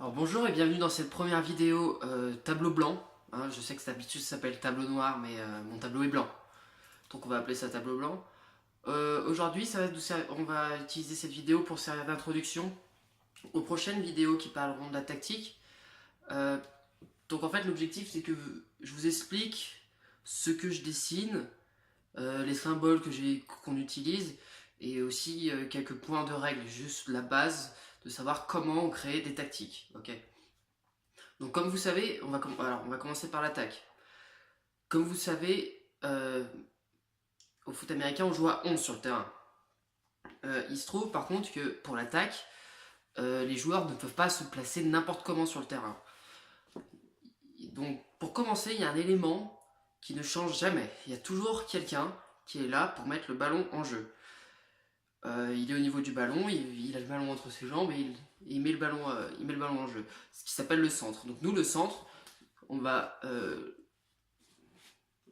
Alors bonjour et bienvenue dans cette première vidéo tableau blanc. Je sais que d'habitude ça s'appelle tableau noir, mais mon tableau est blanc. Donc on va appeler ça tableau blanc. Aujourd'hui on va utiliser cette vidéo pour servir d'introduction aux prochaines vidéos qui parleront de la tactique. Euh, donc en fait l'objectif c'est que je vous explique ce que je dessine, les symboles qu'on utilise et aussi quelques points de règle, juste la base de savoir comment on crée des tactiques. Ok. Donc comme vous savez, on va commencer par l'attaque. Comme vous savez, au foot américain, on joue à 11 sur le terrain. Il se trouve par contre que pour l'attaque, les joueurs ne peuvent pas se placer n'importe comment sur le terrain. Donc pour commencer, il y a un élément qui ne change jamais. Il y a toujours quelqu'un qui est là pour mettre le ballon en jeu. Il est au niveau du ballon, il a le ballon entre ses jambes et il met le ballon en jeu. Ce qui s'appelle le centre. Donc nous, le centre, on va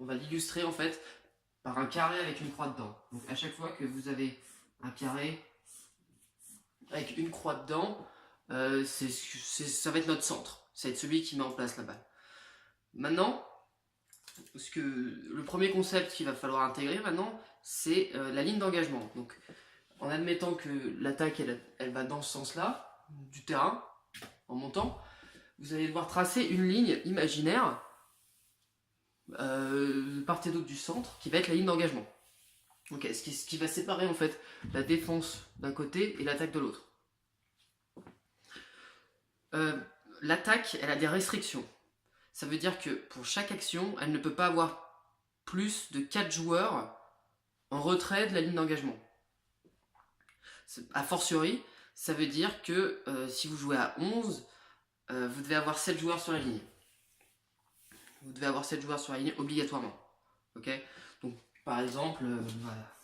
l'illustrer en fait par un carré avec une croix dedans. Donc à chaque fois que vous avez un carré avec une croix dedans, ça va être notre centre. Ça va être celui qui met en place la balle. Maintenant, le premier concept qu'il va falloir intégrer maintenant, c'est la ligne d'engagement. Donc en admettant que l'attaque elle va dans ce sens-là du terrain, en montant, vous allez devoir tracer une ligne imaginaire de part et d'autre du centre qui va être la ligne d'engagement. Okay, ce qui va séparer en fait la défense d'un côté et l'attaque de l'autre. L'attaque, elle a des restrictions. Ça veut dire que pour chaque action, elle ne peut pas avoir plus de 4 joueurs en retrait de la ligne d'engagement. A fortiori, ça veut dire que si vous jouez à 11, vous devez avoir 7 joueurs sur la ligne. Vous devez avoir 7 joueurs sur la ligne obligatoirement. Ok. Donc, par exemple, voilà.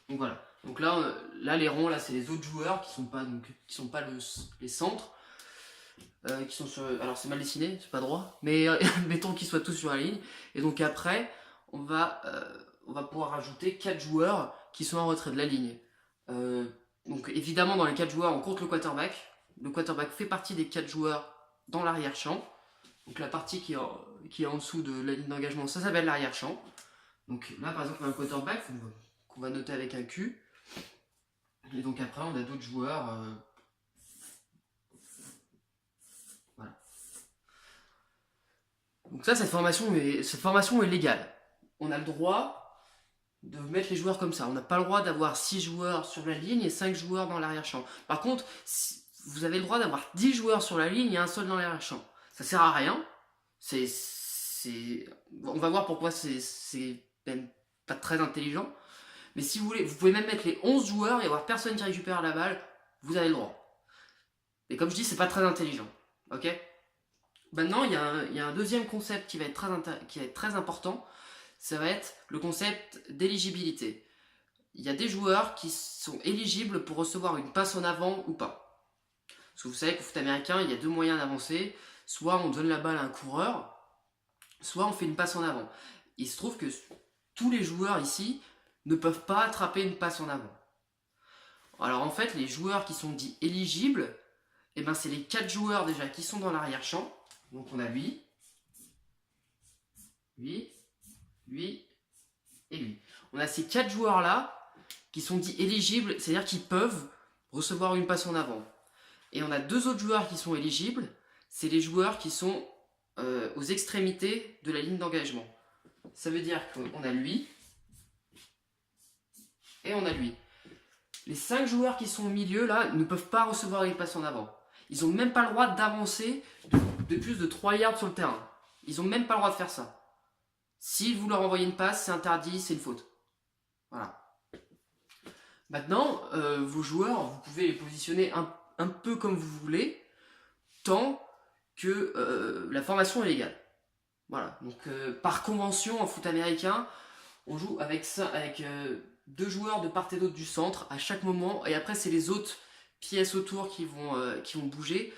Donc voilà. Donc là les ronds, là, c'est les autres joueurs qui sont pas les centres. Qui sont sur. Alors c'est mal dessiné, c'est pas droit, mais mettons qu'ils soient tous sur la ligne. Et donc après, on va pouvoir rajouter 4 joueurs qui sont en retrait de la ligne. Donc évidemment, dans les 4 joueurs, on compte le quarterback. Le quarterback fait partie des 4 joueurs dans l'arrière-champ. Donc la partie qui est en dessous de la ligne d'engagement, ça s'appelle l'arrière-champ. Donc là, par exemple, on a un quarterback qu'on va noter avec un Q. Et donc après, on a d'autres joueurs. Voilà. Donc ça, cette formation est légale. On a le droit de mettre les joueurs comme ça. On n'a pas le droit d'avoir 6 joueurs sur la ligne et 5 joueurs dans l'arrière-champ. Par contre, vous avez le droit d'avoir 10 joueurs sur la ligne et un seul dans l'arrière-champ. Ça sert à rien. On va voir pourquoi c'est même pas très intelligent. Mais si vous voulez, vous pouvez même mettre les 11 joueurs et avoir personne qui récupère la balle. Vous avez le droit. Et comme je dis, c'est pas très intelligent. Ok ? Maintenant, il y a un deuxième concept qui va être très important. Ça va être le concept d'éligibilité. Il y a des joueurs qui sont éligibles pour recevoir une passe en avant ou pas. Parce que vous savez qu'au foot américain, il y a 2 moyens d'avancer. Soit on donne la balle à un coureur, soit on fait une passe en avant. Il se trouve que tous les joueurs ici ne peuvent pas attraper une passe en avant. Alors en fait, les joueurs qui sont dits éligibles, c'est les 4 joueurs déjà qui sont dans l'arrière-champ. Donc on a lui et lui. On a ces 4 joueurs-là qui sont dits éligibles, c'est-à-dire qu'ils peuvent recevoir une passe en avant. Et on a 2 autres joueurs qui sont éligibles, c'est les joueurs qui sont aux extrémités de la ligne d'engagement. Ça veut dire qu'on a lui et on a lui. Les 5 joueurs qui sont au milieu, là, ne peuvent pas recevoir une passe en avant. Ils n'ont même pas le droit d'avancer de plus de 3 yards sur le terrain. Ils n'ont même pas le droit de faire ça. Si vous leur envoyez une passe, c'est interdit, c'est une faute. Voilà. Maintenant, vos joueurs, vous pouvez les positionner un peu comme vous voulez, tant que la formation est légale. Voilà. Donc, par convention, en foot américain, on joue avec 2 joueurs de part et d'autre du centre à chaque moment, et après, c'est les autres pièces autour qui vont bouger.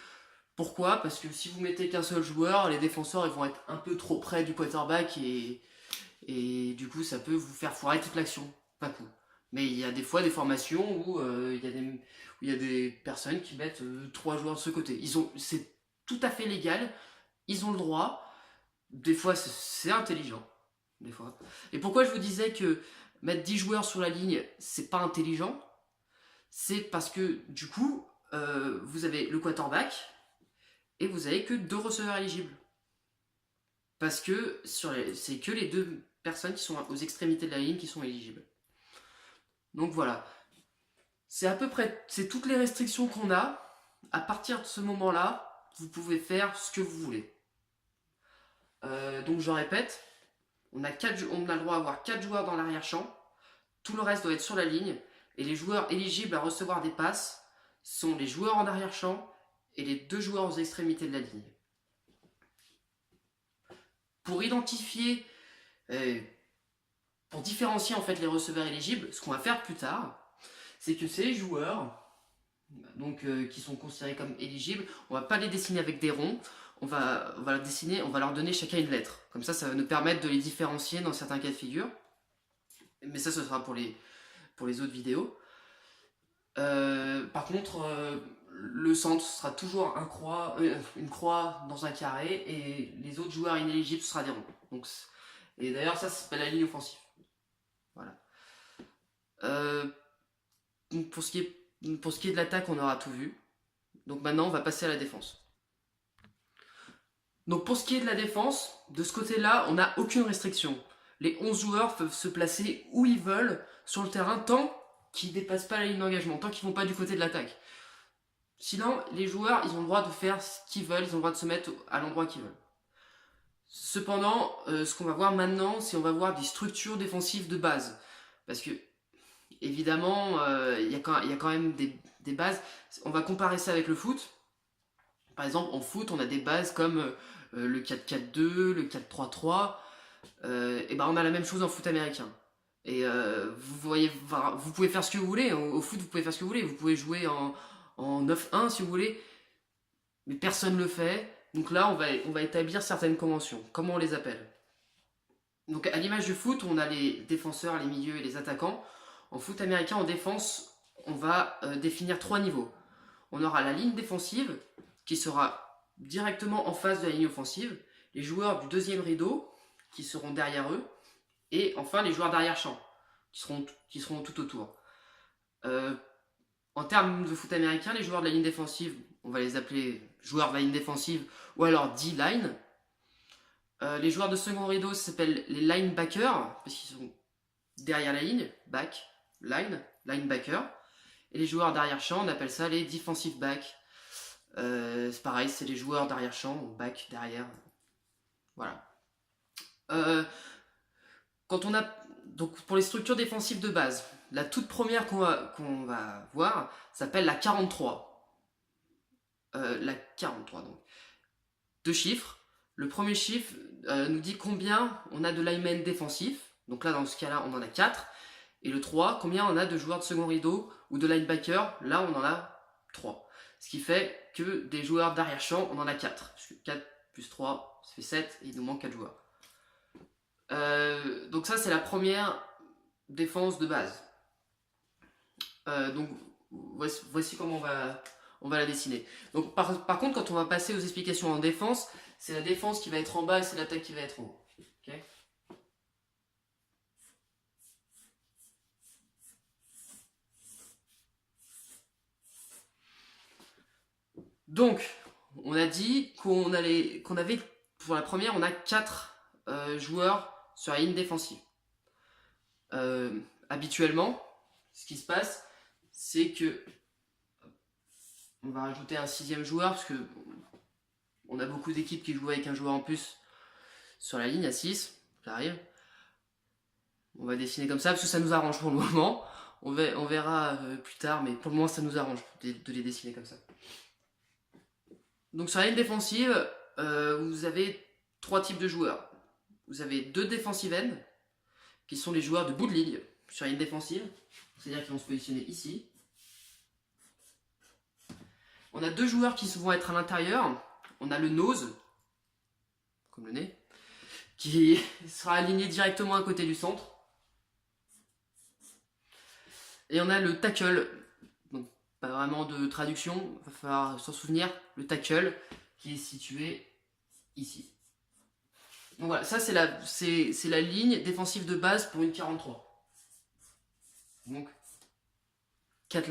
Pourquoi ? Parce que si vous mettez qu'un seul joueur, les défenseurs ils vont être un peu trop près du quarterback et du coup ça peut vous faire foirer toute l'action d'un coup. Mais il y a des fois des formations où il y a des personnes qui mettent 3 joueurs de ce côté. C'est tout à fait légal, ils ont le droit. Des fois, c'est intelligent. Des fois. Et pourquoi je vous disais que mettre 10 joueurs sur la ligne, c'est pas intelligent? C'est parce que du coup, vous avez le quarterback et vous avez que 2 receveurs éligibles. Parce que c'est que les 2 personnes qui sont aux extrémités de la ligne qui sont éligibles. Donc voilà. C'est à peu près, c'est toutes les restrictions qu'on a. À partir de ce moment-là, vous pouvez faire ce que vous voulez. Donc je répète, on a le droit d'avoir 4 joueurs dans l'arrière-champ. Tout le reste doit être sur la ligne. Et les joueurs éligibles à recevoir des passes sont les joueurs en arrière-champ et les 2 joueurs aux extrémités de la ligne. Pour identifier, pour différencier en fait les receveurs éligibles, ce qu'on va faire plus tard, c'est que ces joueurs donc, qui sont considérés comme éligibles, on va pas les dessiner avec des ronds, on va leur donner chacun une lettre. Comme ça va nous permettre de les différencier dans certains cas de figure. Mais ça, ce sera pour les autres vidéos. Par contre, le centre sera toujours une croix dans un carré, et les autres joueurs inéligibles, ce sera des ronds. Donc, et d'ailleurs, ça s'appelle la ligne offensive. Voilà. Donc pour ce qui est de l'attaque, on aura tout vu. Donc maintenant, on va passer à la défense. Donc pour ce qui est de la défense, de ce côté-là, on n'a aucune restriction. Les 11 joueurs peuvent se placer où ils veulent sur le terrain tant qu'ils ne dépassent pas la ligne d'engagement, tant qu'ils ne vont pas du côté de l'attaque. Sinon, les joueurs, ils ont le droit de faire ce qu'ils veulent, ils ont le droit de se mettre à l'endroit qu'ils veulent. Cependant, ce qu'on va voir maintenant, c'est on va voir des structures défensives de base. Parce que, évidemment, il y a quand même des bases. On va comparer ça avec le foot. Par exemple, en foot, on a des bases comme le 4-4-2, le 4-3-3. Et ben on a la même chose en foot américain. Et vous pouvez faire ce que vous voulez. Au foot, vous pouvez faire ce que vous voulez. Vous pouvez jouer en 9-1 si vous voulez. Mais personne ne le fait. Donc là, on va établir certaines conventions. Comment on les appelle? Donc à l'image du foot, on a les défenseurs, les milieux et les attaquants. En foot américain, en défense, on va définir 3 niveaux. On aura la ligne défensive, qui sera directement en face de la ligne offensive. Les joueurs du deuxième rideau, qui seront derrière eux. Et enfin, les joueurs d'arrière-champ, qui seront tout autour. En termes de foot américain, les joueurs de la ligne défensive, on va les appeler joueurs de la ligne défensive ou alors D-line. Les joueurs de second rideau s'appellent les linebackers, parce qu'ils sont derrière la ligne, back, line, linebacker. Et les joueurs d'arrière-champ, on appelle ça les defensive back. C'est pareil, c'est les joueurs d'arrière-champ, back, derrière. Voilà. Donc pour les structures défensives de base, la toute première qu'on va voir s'appelle la 43. La 43 donc. 2 chiffres. Le premier chiffre nous dit combien on a de linemen défensifs. Donc là, dans ce cas-là, on en a 4. Et le 3, combien on a de joueurs de second rideau ou de linebacker. Là, on en a 3. Ce qui fait que des joueurs d'arrière-champ, on en a 4. Parce que 4 plus 3, ça fait 7 et il nous manque 4 joueurs. Donc ça, c'est la première défense de base. Donc voici comment on va la dessiner. Donc par contre, quand on va passer aux explications en défense, c'est la défense qui va être en bas et c'est l'attaque qui va être en haut. Okay. Donc, on a dit qu'on avait, pour la première, on a 4 joueurs sur la ligne défensive. Habituellement, ce qui se passe, c'est que on va rajouter un 6e joueur, parce que on a beaucoup d'équipes qui jouent avec un joueur en plus sur la ligne à 6, ça arrive. On va dessiner comme ça, parce que ça nous arrange pour le moment. On verra plus tard, mais pour le moment ça nous arrange de les dessiner comme ça. Donc sur la ligne défensive, vous avez 3 types de joueurs. Vous avez 2 defensive ends, qui sont les joueurs de bout de ligne sur la ligne défensive, c'est-à-dire qu'ils vont se positionner ici. On a 2 joueurs qui vont être à l'intérieur. On a le nose, comme le nez, qui sera aligné directement à côté du centre. Et on a le tackle, donc pas vraiment de traduction, il va falloir s'en souvenir, le tackle qui est situé ici. Donc voilà, ça c'est la ligne défensive de base pour une 43. Donc 4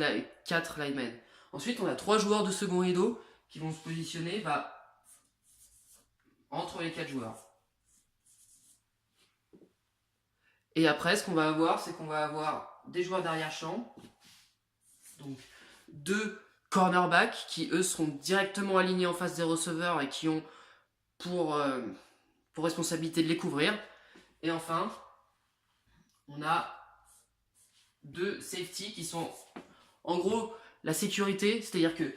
linemen. Ensuite on a 3 joueurs de second rideau qui vont se positionner entre les 4 joueurs. Et après, ce qu'on va avoir, c'est qu'on va avoir des joueurs d'arrière-champ, donc 2 cornerbacks qui, eux, seront directement alignés en face des receveurs et qui ont pour responsabilité de les couvrir. Et enfin, on a 2 safety qui sont, en gros, la sécurité, c'est-à-dire que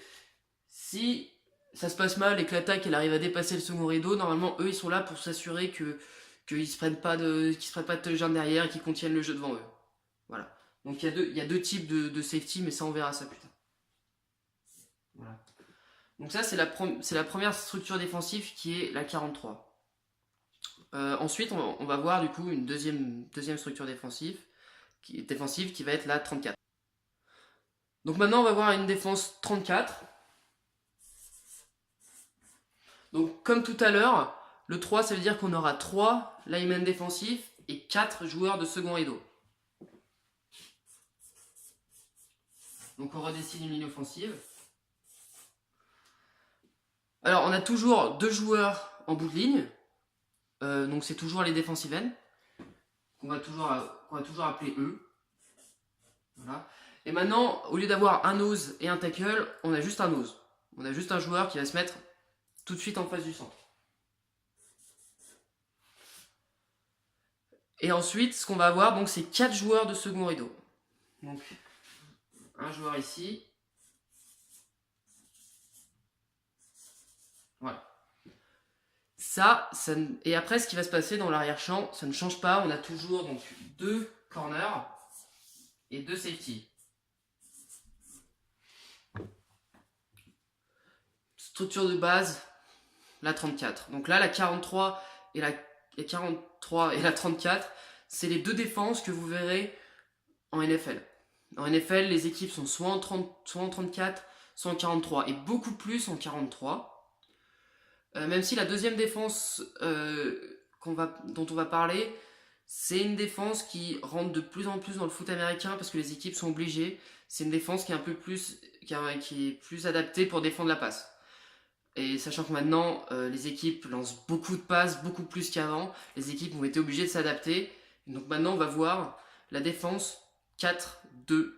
si ça se passe mal et que l'attaque elle arrive à dépasser le second rideau, normalement, eux, ils sont là pour s'assurer qu'ils se prennent pas de touchdown derrière et qu'ils contiennent le jeu devant eux. Voilà. Donc il y a deux types de safety, mais ça on verra ça plus tard. Voilà. Donc ça c'est la première structure défensive qui est la 43. Ensuite on va voir du coup une deuxième structure défensive qui va être la 34. Donc maintenant on va voir une défense 34. Donc comme tout à l'heure, le 3 ça veut dire qu'on aura 3 linemen défensifs et 4 joueurs de second rideau. Donc on redessine une ligne offensive. Alors on a toujours 2 joueurs en bout de ligne. Donc c'est toujours les defensive ends qu'on va toujours appeler E. Voilà. Et maintenant, au lieu d'avoir un nose et un tackle, on a juste un nose. On a juste un joueur qui va se mettre tout de suite en face du centre. Et ensuite, ce qu'on va avoir, donc, c'est 4 joueurs de second rideau. Donc, un joueur ici. Voilà. Et après, ce qui va se passer dans l'arrière-champ, ça ne change pas. On a toujours donc 2 corners et 2 safety. Structure de base, la 34. Donc là, la 43 et la 34, c'est les 2 défenses que vous verrez en NFL. En NFL, les équipes sont soit en 34, soit en 43, et beaucoup plus en 43. Même si la deuxième défense dont on va parler, c'est une défense qui rentre de plus en plus dans le foot américain parce que les équipes sont obligées. C'est une défense qui est plus adaptée pour défendre la passe. Et sachant que maintenant, les équipes lancent beaucoup de passes, beaucoup plus qu'avant, les équipes ont été obligées de s'adapter. Donc maintenant, on va voir la défense 4-2-5.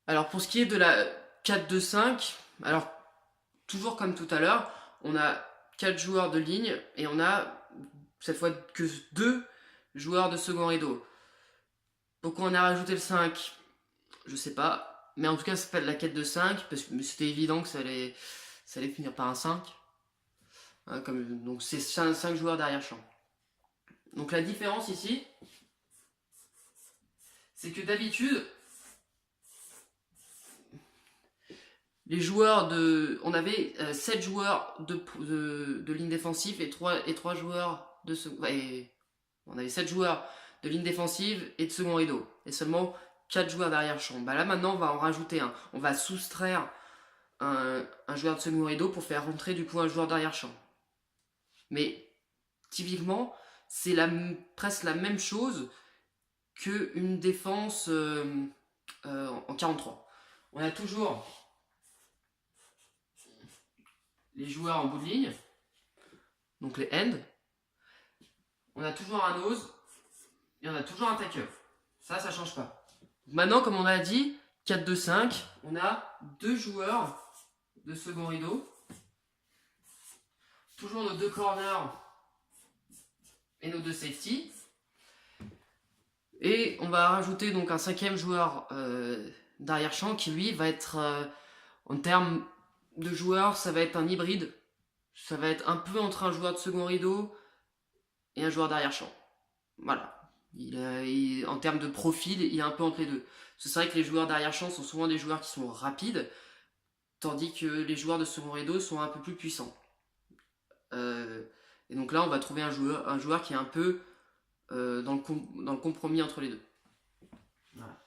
Alors pour ce qui est de la 4-2-5, alors toujours comme tout à l'heure, on a 4 joueurs de ligne et on a cette fois que 2 joueurs de second rideau. Pourquoi on a rajouté le 5 ? Je sais pas. Mais en tout cas, ça s'appelle la 4-2-5 parce que c'était évident que ça allait finir par un 5. Hein, donc c'est 5 joueurs d'arrière-champ. Donc la différence ici, c'est que d'habitude, on avait 7 joueurs de ligne défensive et 3 joueurs de second. On avait 7 joueurs de ligne défensive et de second rideau. Et seulement 4 joueurs d'arrière-champ. Bah là maintenant on va en rajouter un. On va soustraire un joueur de second rideau pour faire rentrer du coup un joueur d'arrière-champ. Mais typiquement, c'est presque la même chose qu'une défense en 43. On a toujours les joueurs en bout de ligne, donc les ends. On a toujours un nose et on a toujours un tackle. Ça change pas. Maintenant, comme on a dit, 4-2-5, on a 2 joueurs de second rideau. Toujours nos 2 corners et nos 2 safety. Et on va rajouter donc un 5e joueur d'arrière-champ qui lui va être, en termes de joueurs, ça va être un hybride. Ça va être un peu entre un joueur de second rideau et un joueur d'arrière-champ. Voilà. En termes de profil, il est un peu entre les deux. C'est vrai que les joueurs d'arrière-champ sont souvent des joueurs qui sont rapides, tandis que les joueurs de second rideau sont un peu plus puissants. Et donc là, on va trouver un joueur qui est un peu dans le compromis entre les deux. Voilà.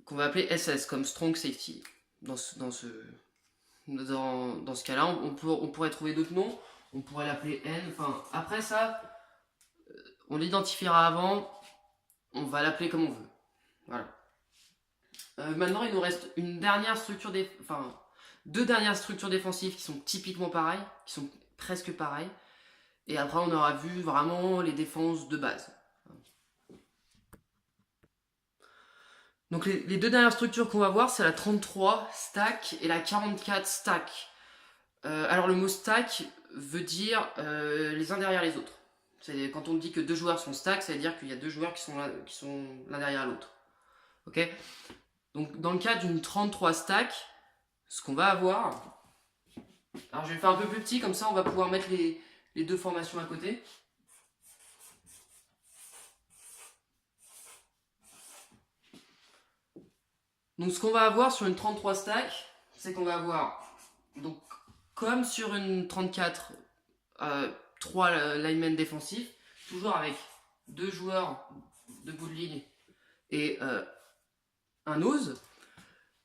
Qu'on va appeler SS comme Strong Safety. Dans ce cas-là, on pourrait trouver d'autres noms. On pourrait l'appeler N. Enfin, après ça, on l'identifiera avant. On va l'appeler comme on veut. Voilà. Maintenant, il nous reste une dernière structure deux dernières structures défensives qui sont typiquement pareilles, qui sont presque pareilles. Et après, on aura vu vraiment les défenses de base. Donc les deux dernières structures qu'on va voir, c'est la 33 stack et la 44 stack. Alors le mot stack veut dire les uns derrière les autres. Quand on dit que deux joueurs sont stack, ça veut dire qu'il y a deux joueurs qui sont l'un derrière l'autre. Ok. Donc dans le cas d'une 33 stack, ce qu'on va avoir... Alors je vais le faire un peu plus petit, comme ça on va pouvoir mettre les deux formations à côté. Donc ce qu'on va avoir sur une 33 stack, c'est qu'on va avoir, donc comme sur une 34, 3 linemen défensifs, toujours avec deux joueurs de bout de ligne et un nose.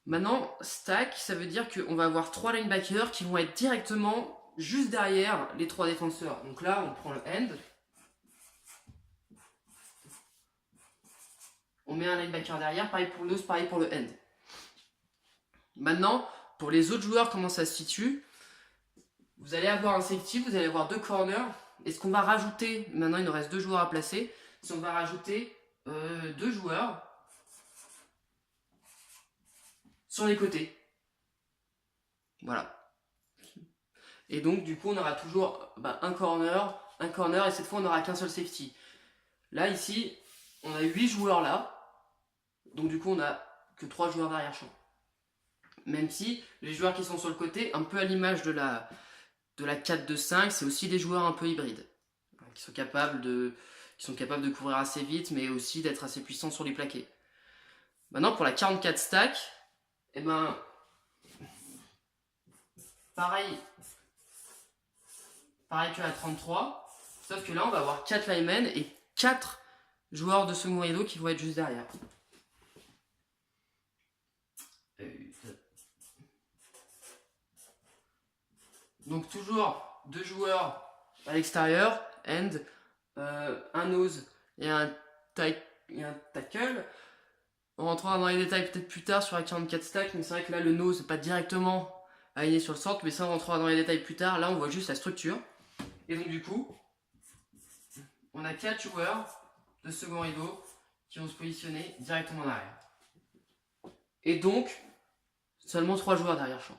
Maintenant, stack, ça veut dire qu'on va avoir 3 linebackers qui vont être directement juste derrière les 3 défenseurs. Donc là, on prend le end. On met un linebacker derrière, pareil pour le nose, pareil pour le end. Maintenant, pour les autres joueurs, comment ça se situe? Vous allez avoir un safety, vous allez avoir deux corners. Et ce qu'on va rajouter, maintenant il nous reste 2 joueurs à placer, c'est qu'on va rajouter 2 joueurs sur les côtés. Voilà. Et donc du coup on aura toujours un corner, et cette fois on n'aura qu'un seul safety. Là ici, on a 8 joueurs là, donc du coup on a que 3 joueurs derrière champ. Même si les joueurs qui sont sur le côté, un peu à l'image de la 4-2-5, c'est aussi des joueurs un peu hybrides, qui sont capables de courir assez vite, mais aussi d'être assez puissants sur les plaqués. Maintenant pour la 44 stack, et pareil que la 33, sauf que là on va avoir 4 linemen et 4 joueurs de second rideau qui vont être juste derrière. Donc toujours 2 joueurs à l'extérieur, end, un nose et un tackle. On rentrera dans les détails peut-être plus tard sur la 44 stack, mais c'est vrai que là le nose n'est pas directement aligné sur le centre, mais ça on rentrera dans les détails plus tard. Là on voit juste la structure. Et donc du coup, on a 4 joueurs de second rideau qui vont se positionner directement en arrière. Et donc, seulement 3 joueurs derrière champ.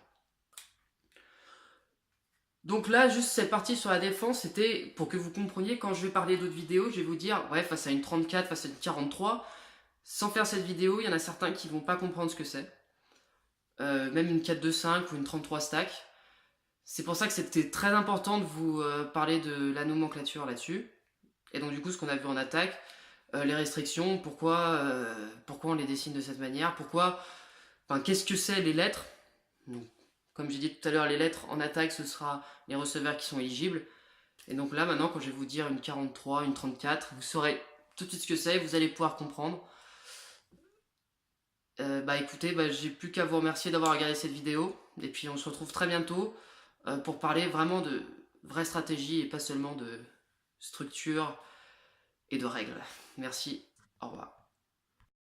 Donc là, juste cette partie sur la défense, c'était pour que vous compreniez, quand je vais parler d'autres vidéos, je vais vous dire, ouais, face à une 34, face à une 43, sans faire cette vidéo, il y en a certains qui vont pas comprendre ce que c'est. Même une 4-2-5 ou une 33 stack. C'est pour ça que c'était très important de vous parler de la nomenclature là-dessus. Et donc du coup, ce qu'on a vu en attaque, les restrictions, pourquoi on les dessine de cette manière, qu'est-ce que c'est les lettres. Donc, comme j'ai dit tout à l'heure, les lettres en attaque, ce sera les receveurs qui sont éligibles. Et donc là, maintenant, quand je vais vous dire une 43, une 34, vous saurez tout de suite ce que c'est, vous allez pouvoir comprendre. Écoutez, j'ai plus qu'à vous remercier d'avoir regardé cette vidéo. Et puis on se retrouve très bientôt pour parler vraiment de vraie stratégie et pas seulement de structure et de règles. Merci.